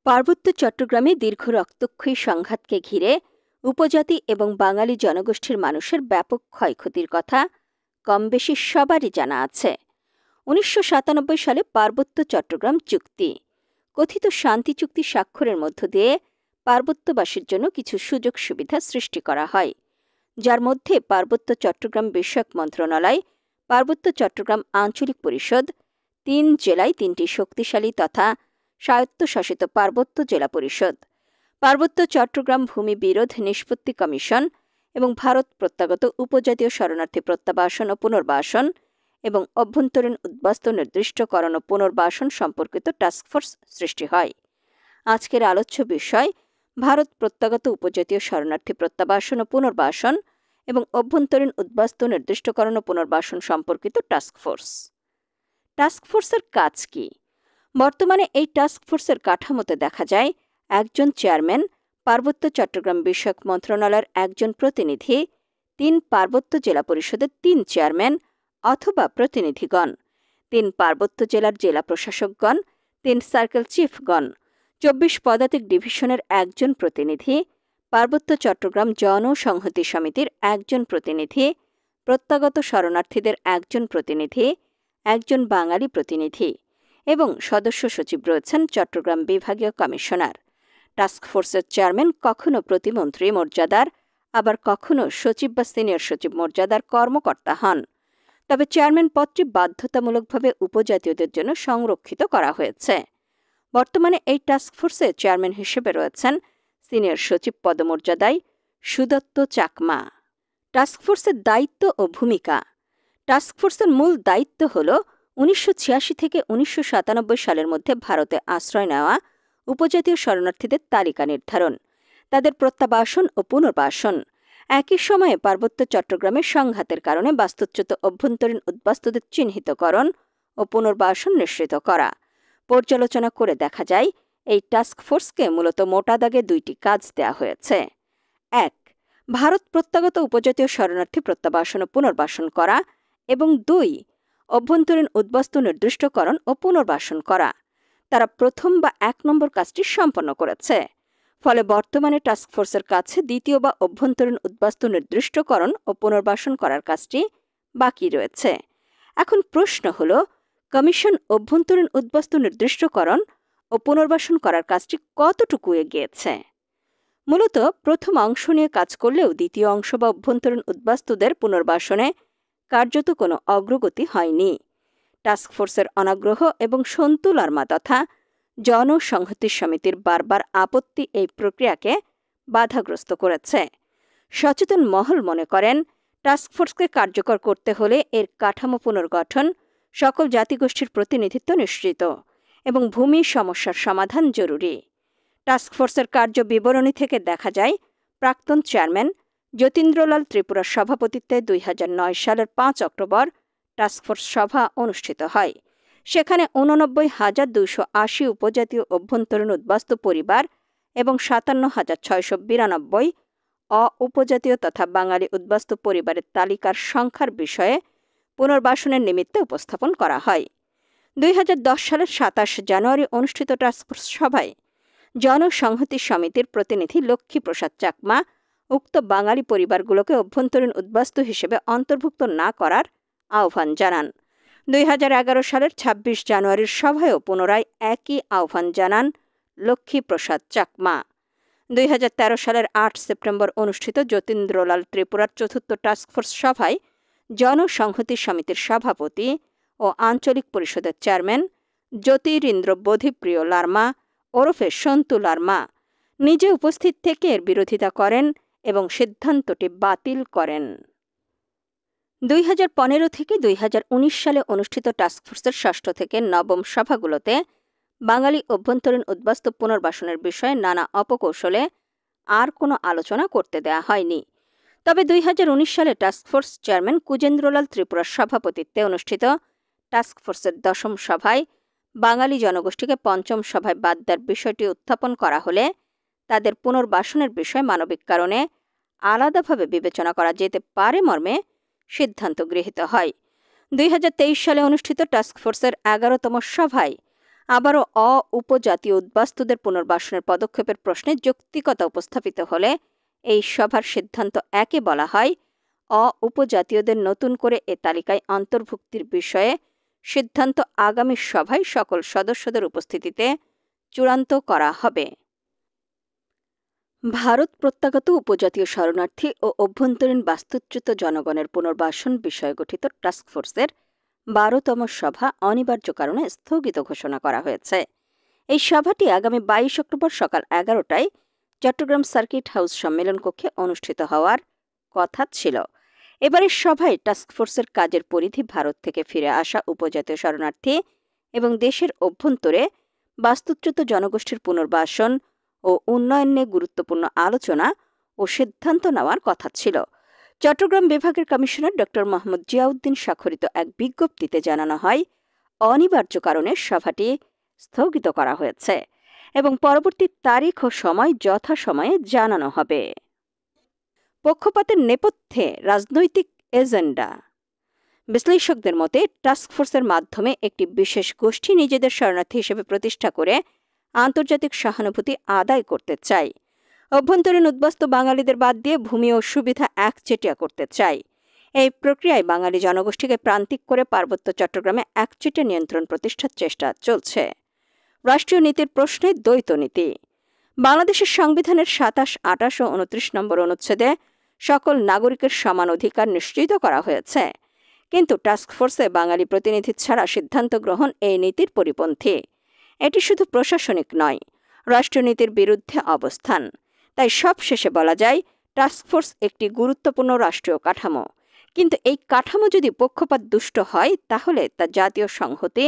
পার্বত্য চট্টগ্রামে দীর্ঘ রক্তক্ষয়ী সংঘাতকে ঘিরে উপজাতি এবং বাঙালি জনগোষ্ঠীর মানুষের ব্যাপক ক্ষয়ক্ষতির কথা কমবেশি সবারই জানা আছে। ১৯৯৭ সালে পার্বত্য চট্টগ্রাম চুক্তি, কথিত শান্তি চুক্তি স্বাক্ষরের মধ্য দিয়ে পার্বত্যবাসীর জন্য কিছু সুযোগ সুবিধা সৃষ্টি করা হয়, যার মধ্যে পার্বত্য চট্টগ্রাম বিষয়ক মন্ত্রণালয়, পার্বত্য চট্টগ্রাম আঞ্চলিক পরিষদ, ৩ জেলায় ৩টি শক্তিশালী তথা স্বায়ত্তশাসিত পার্বত্য জেলা পরিষদ, পার্বত্য চট্টগ্রাম ভূমি বিরোধ নিষ্পত্তি কমিশন এবং ভারত প্রত্যাগত উপজাতীয় শরণার্থী প্রত্যাবাসন ও পুনর্বাসন এবং অভ্যন্তরীণ উদ্বাস্তু নির্দিষ্টকরণ ও পুনর্বাসন সম্পর্কিত টাস্কফোর্স সৃষ্টি হয়। আজকের আলোচ্য বিষয় ভারত প্রত্যাগত উপজাতীয় শরণার্থী প্রত্যাবাসন ও পুনর্বাসন এবং অভ্যন্তরীণ উদ্বাস্তু নির্দিষ্টকরণ ও পুনর্বাসন সম্পর্কিত টাস্কফোর্স। টাস্কফোর্সের কাজ কি? বর্তমানে এই টাস্কফোর্সের কাঠামোতে দেখা যায় একজন চেয়ারম্যান, পার্বত্য চট্টগ্রাম বিষয়ক মন্ত্রণালয়ের একজন প্রতিনিধি, ৩ পার্বত্য জেলা পরিষদের ৩ চেয়ারম্যান অথবা প্রতিনিধিগণ, ৩ পার্বত্য জেলার জেলা প্রশাসকগণ, ৩ সার্কেল চিফগণ, ২৪ পদাতিক ডিভিশনের একজন প্রতিনিধি, পার্বত্য চট্টগ্রাম জনসংহতি সমিতির একজন প্রতিনিধি, প্রত্যাগত শরণার্থীদের একজন প্রতিনিধি, একজন বাঙালি প্রতিনিধি এবং সদস্য সচিব রয়েছেন চট্টগ্রাম বিভাগীয় কমিশনার। টাস্কফোর্সের চেয়ারম্যান কখনো প্রতিমন্ত্রী মর্যাদার, আবার কখনো সচিব বা সিনিয়র সচিব মর্যাদার কর্মকর্তা হন। তবে চেয়ারম্যান পদটি বাধ্যতামূলকভাবে উপজাতীয়দের জন্য সংরক্ষিত করা হয়েছে। বর্তমানে এই টাস্কফোর্সে চেয়ারম্যান হিসেবে রয়েছেন সিনিয়র সচিব পদমর্যাদায় সুদত্ত চাকমা। টাস্কফোর্সের দায়িত্ব ও ভূমিকা। টাস্কফোর্সের মূল দায়িত্ব হল ১৯৮৬ থেকে ১৯৯৭ সালের মধ্যে ভারতে আশ্রয় নেওয়া উপজাতীয় শরণার্থীদের তালিকা নির্ধারণ, তাদের প্রত্যাবাসন ও পুনর্বাসন, একই সময়ে পার্বত্য চট্টগ্রামের সংঘাতের কারণে বাস্তুচ্যুত অভ্যন্তরীণ উদ্বাস্তুদের চিহ্নিতকরণ ও পুনর্বাসন নিশ্চিত করা। পর্যালোচনা করে দেখা যায় এই টাস্কফোর্সকে মূলত মোটা দাগে ২টি কাজ দেওয়া হয়েছে। ১. ভারত প্রত্যাগত উপজাতীয় শরণার্থী প্রত্যাবাসন ও পুনর্বাসন করা এবং ২. অভ্যন্তরীণ উদ্বাস্তু নির্দিষ্টকরণ ও পুনর্বাসন করা। তারা প্রথম বা ১ নম্বর কাজটি সম্পন্ন করেছে। ফলে বর্তমানে টাস্কফোর্সের কাছে দ্বিতীয় বা অভ্যন্তরীণ উদ্বাস্তু নির্দিষ্টকরণ ও পুনর্বাসন করার কাজটি বাকি রয়েছে। এখন প্রশ্ন হল, কমিশন অভ্যন্তরীণ উদ্বাস্তু নির্দিষ্টকরণ ও পুনর্বাসন করার কাজটি কতটুকু এগিয়েছে? মূলত প্রথম অংশ নিয়ে কাজ করলেও দ্বিতীয় অংশ বা অভ্যন্তরীণ উদ্বাস্তুদের পুনর্বাসনে কার্যত কোনো অগ্রগতি হয়নি। টাস্কফোর্সের অনাগ্রহ এবং সন্তু লারমা তথা জনসংহতি সমিতির বারবার আপত্তি এই প্রক্রিয়াকে বাধাগ্রস্ত করেছে। সচেতন মহল মনে করেন, টাস্কফোর্সকে কার্যকর করতে হলে এর কাঠামো পুনর্গঠন, সকল জাতিগোষ্ঠীর প্রতিনিধিত্ব নিশ্চিত এবং ভূমি সমস্যার সমাধান জরুরি। টাস্কফোর্সের কার্য বিবরণী থেকে দেখা যায়, প্রাক্তন চেয়ারম্যান যতীন্দ্রলাল ত্রিপুরার সভাপতিত্বে ২০০৯ সালের ৫ অক্টোবর টাস্কফোর্স সভা অনুষ্ঠিত হয়। সেখানে ৮৯,২৮০ উপজাতীয় অভ্যন্তরীণ উদ্বাস্তু পরিবার এবং ৫৭,৬৯২ অ-উপজাতীয় তথা বাঙালি উদ্বাস্তু পরিবারের তালিকার সংখ্যার বিষয়ে পুনর্বাসনের নিমিত্তে উপস্থাপন করা হয়। ২০১০ সালের ২৭ জানুয়ারি অনুষ্ঠিত টাস্কফোর্স সভায় জনসংহতি সমিতির প্রতিনিধি লক্ষ্মীপ্রসাদ চাকমা উক্ত বাঙালি পরিবারগুলোকে অভ্যন্তরীণ উদ্বাস্তু হিসেবে অন্তর্ভুক্ত না করার আহ্বান জানান। ২০১১ সালের ২৬ জানুয়ারির সভায়ও পুনরায় একই আহ্বান জানান লক্ষ্মীপ্রসাদ চাকমা। ২০১৩ সালের ৮ সেপ্টেম্বর অনুষ্ঠিত যতীন্দ্রলাল ত্রিপুরার চতুর্থ টাস্কফোর্স সভায় জনসংহতি সমিতির সভাপতি ও আঞ্চলিক পরিষদের চেয়ারম্যান জ্যোতিরিন্দ্র বোধিপ্রিয় লারমা ওরফে সন্তু লারমা নিজে উপস্থিত থেকে এর বিরোধিতা করেন এবং সিদ্ধান্তটি বাতিল করেন। ২০১৫ থেকে ২০১৯ সালে অনুষ্ঠিত টাস্কফোর্সের ষষ্ঠ থেকে নবম সভাগুলোতে বাঙালি অভ্যন্তরীণ উদ্বাস্তু পুনর্বাসনের বিষয়ে নানা অপকৌশলে আর কোনো আলোচনা করতে দেয়া হয়নি। তবে ২০১৯ সালে টাস্কফোর্স চেয়ারম্যান কুজেন্দ্রলাল ত্রিপুরার সভাপতিত্বে অনুষ্ঠিত টাস্কফোর্সের ১০ম সভায় বাঙালি জনগোষ্ঠীকে ৫ম সভায় বাদ দেওয়ার বিষয়টি উত্থাপন করা হলে তাদের পুনর্বাসনের বিষয় মানবিক কারণে আলাদাভাবে বিবেচনা করা যেতে পারে মর্মে সিদ্ধান্ত গৃহীত হয়। ২০২৩ সালে অনুষ্ঠিত টাস্কফোর্সের ১১তম সভায় আবারও উপজাতীয় উদ্বাস্তুদের পুনর্বাসনের পদক্ষেপের প্রশ্নে যৌক্তিকতা উপস্থাপিত হলে এই সভার সিদ্ধান্ত 1-এ বলা হয়, উপজাতীয়দের নতুন করে এ তালিকায় অন্তর্ভুক্তির বিষয়ে সিদ্ধান্ত আগামী সভায় সকল সদস্যদের উপস্থিতিতে চূড়ান্ত করা হবে। ভারত প্রত্যাগত উপজাতীয় শরণার্থী ও অভ্যন্তরীণ বাস্তুচ্যুত জনগণের পুনর্বাসন বিষয়ে গঠিত টাস্কফোর্সের 12তম সভা অনিবার্য কারণে স্থগিত ঘোষণা করা হয়েছে। এই সভাটি আগামী 22 অক্টোবর সকাল 11টায় চট্টগ্রাম সার্কিট হাউস সম্মেলন কক্ষে অনুষ্ঠিত হওয়ার কথা ছিল। এবারের সভায় টাস্কফোর্সের কাজের পরিধি ভারত থেকে ফিরে আসা উপজাতীয় শরণার্থী এবং দেশের অভ্যন্তরে বাস্তুচ্যুত জনগোষ্ঠীর পুনর্বাসন ও উন্নয়ন নিয়ে গুরুত্বপূর্ণ আলোচনা ও সিদ্ধান্ত নেওয়ার কথা ছিল। চট্টগ্রাম বিভাগের কমিশনার ড. মোহাম্মদ জিয়াউদ্দিন স্বাক্ষরিত এক বিজ্ঞপ্তিতে জানানো হয়, অনিবার্য কারণে সভাটি স্থগিত করা হয়েছে এবং পরবর্তী তারিখ ও সময় যথাসময়ে জানানো হবে। পক্ষপাতের নেপথ্যে রাজনৈতিক এজেন্ডা। বিশ্লেষকদের মতে টাস্কফোর্সের মাধ্যমে একটি বিশেষ গোষ্ঠী নিজেদের শরণার্থী হিসেবে প্রতিষ্ঠা করে আন্তর্জাতিক সহানুভূতি আদায় করতে চায়। অভ্যন্তরীণ উদ্বাস্তু বাঙালিদের বাদ দিয়ে ভূমি ও সুবিধা একচেটিয়া করতে চায়। এই প্রক্রিয়ায় বাঙালি জনগোষ্ঠীকে প্রান্তিক করে পার্বত্য চট্টগ্রামে একচেটিয়া নিয়ন্ত্রণ প্রতিষ্ঠার চেষ্টা চলছে। রাষ্ট্রীয় নীতির প্রশ্নে দ্বৈত নীতি। বাংলাদেশের সংবিধানের 27, 28 ও 29 নম্বর অনুচ্ছেদে সকল নাগরিকের সমান অধিকার নিশ্চিত করা হয়েছে, কিন্তু টাস্কফোর্সে বাঙালি প্রতিনিধি ছাড়া সিদ্ধান্ত গ্রহণ এই নীতির পরিপন্থী। এটি শুধু প্রশাসনিক নয়, রাষ্ট্রীয় নীতির বিরুদ্ধে অবস্থান। তাই সবশেষে বলা যায়, টাস্কফোর্স একটি গুরুত্বপূর্ণ রাষ্ট্রীয় কাঠামো, কিন্তু এই কাঠামো যদি পক্ষপাত দুষ্ট হয় তাহলে তা জাতীয় সংহতি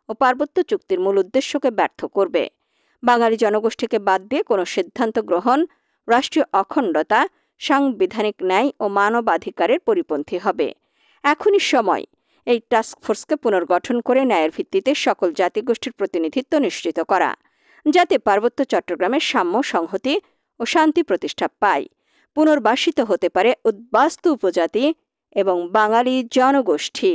ও পার্বত্য চুক্তির মূল উদ্দেশ্যকে ব্যর্থ করবে। বাঙালি জনগোষ্ঠীকে বাদ দিয়ে কোনো সিদ্ধান্ত গ্রহণ রাষ্ট্রীয় অখণ্ডতা, সাংবিধানিক ন্যায় ও মানবাধিকারের পরিপন্থী হবে। এখনই সময় এই টাস্কফোর্সকে পুনর্গঠন করে ন্যায়ের ভিত্তিতে সকল জাতিগোষ্ঠীর প্রতিনিধিত্ব নিশ্চিত করা, যাতে পার্বত্য চট্টগ্রামের সাম্য, সংহতি ও শান্তি প্রতিষ্ঠা পায়। পুনর্বাসিত হতে পারে উদ্বাস্তু উপজাতি এবং বাঙালি জনগোষ্ঠী।